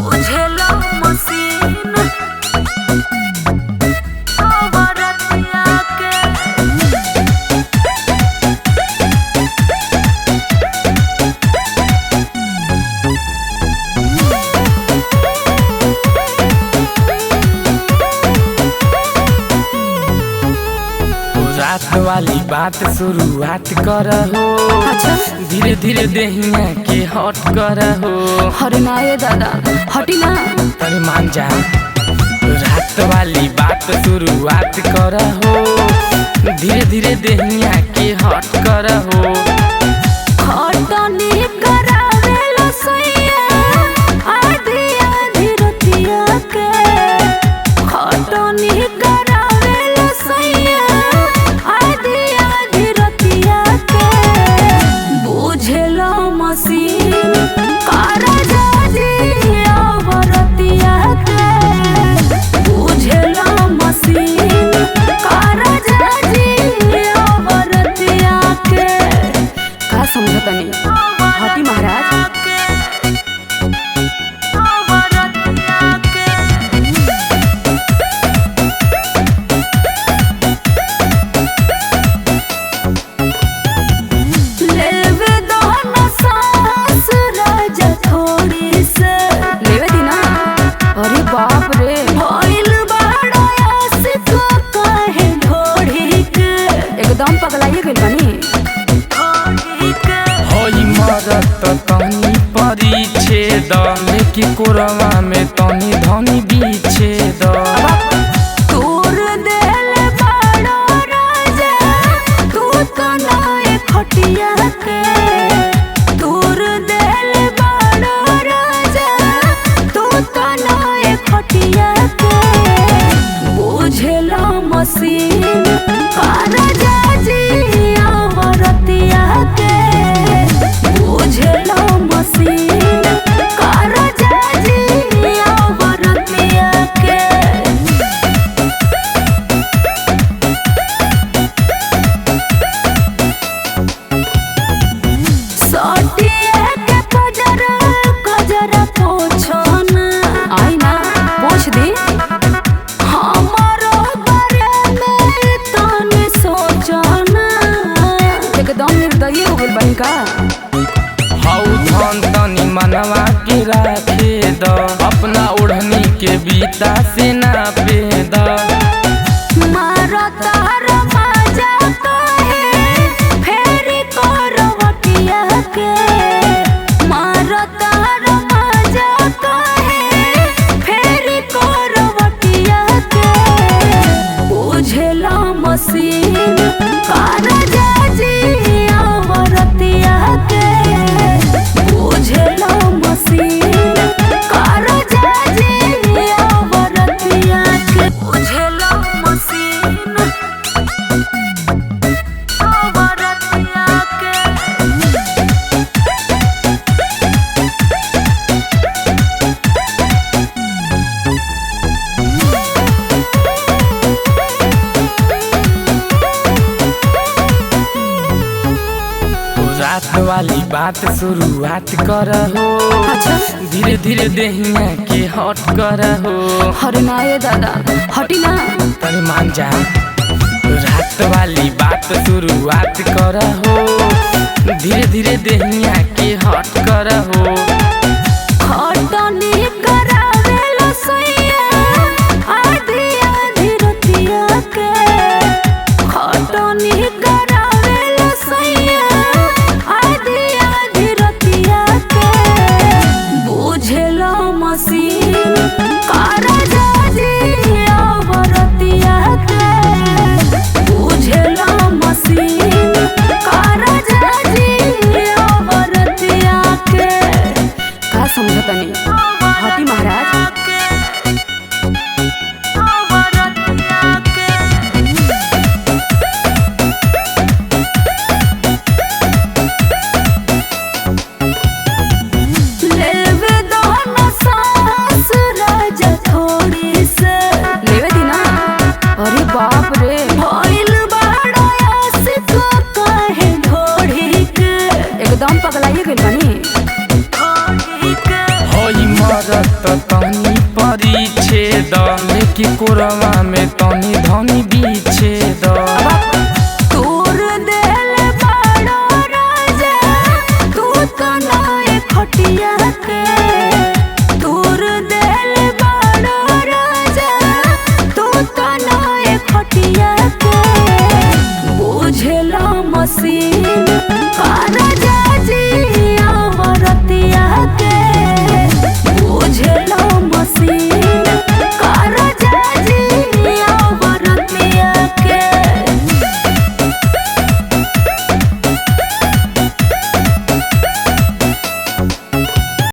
बुझेला मसीन औरतिया के। रात वाली बात शुरुआत करहो। अच्छा धीरे धीरे देहिया के हट करहो। अरे ना ये दादा हटी ना। तनी मान जा। रात वाली बात शुरुआत करहो। धीरे धीरे देहिया के हट करहो। खटनी करावेला सैया आधी आधी रतिया के। खटनी करावेला सैया आधी आधी रतिया के। बुझेला मसीन कारा जाजी औरतिया के। बुझेला मसीन कारा जाजी औरतिया के। का समझतनी हटी महाराज। लेवे दो ना सांस राजा थोड़ी से। लेवे दी ना। अरे बाप रे भइल बड़ा आशिक काहे ढोढ़ी के। एकदम पगलाइए गइल बानी। होई मरत तनी परिच्छेद लेके कोरवा में तनी धनी बिच्छेद। तोर देल बड़ो राजा तू तो नाए खटिया के। तोर देल बड़ो राजा तू तो नाए खटिया के। बुझेला मसीन कारा जाजी औरतिया के। बुझेला मसीन कारा जाजी औरतिया के। सटिया के कजरा कजरा पोछो ना। आई ना पोछ दी। हमारो बारे में तनी सोचो ना। एकदम निर्दयी हो गइल बानी का। हौ धन तनी मनवा के राखे द अपना ओढ़नी के बीता से नापे द। मारो तार मजा काहे फेरी करवटिया के। मारो तार मजा काहे फेरी करवटिया के। बुझेला मसीन कारा जाजी औरतिया के। बुझेला मसीन कारा जाजी औरतिया के। बुझेला मसीन औरतिया के। रात वाली बात शुरुआत करहो। अच्छा धीरे धीरे देहिया के हट करहो। अरे ना ये दादा हटी ना। तनी मान जा। रात वाली बात शुरुआत करहो। धीरे धीरे देहिया के हट करहो। खटनी करावेला सैया आधी आधी रतिया के। खटनी करावेला सैया आधी आधी रतिया के। बुझेला मसीन कारा जाजी औरतिया के। बुझेला मसीन कारा जाजी औरतिया के। का समझतनी हटी महाराज। लेवे दो ना सांस राजा थोड़ी से। लेवे दी ना। अरे बाप रे भइल बड़ा आशिक काहे ढोढ़ी के। एकदम पगलाइए गइल बानी। होई मरत त तनी परीछे द लेके कोरवा में तनी धनी बीछे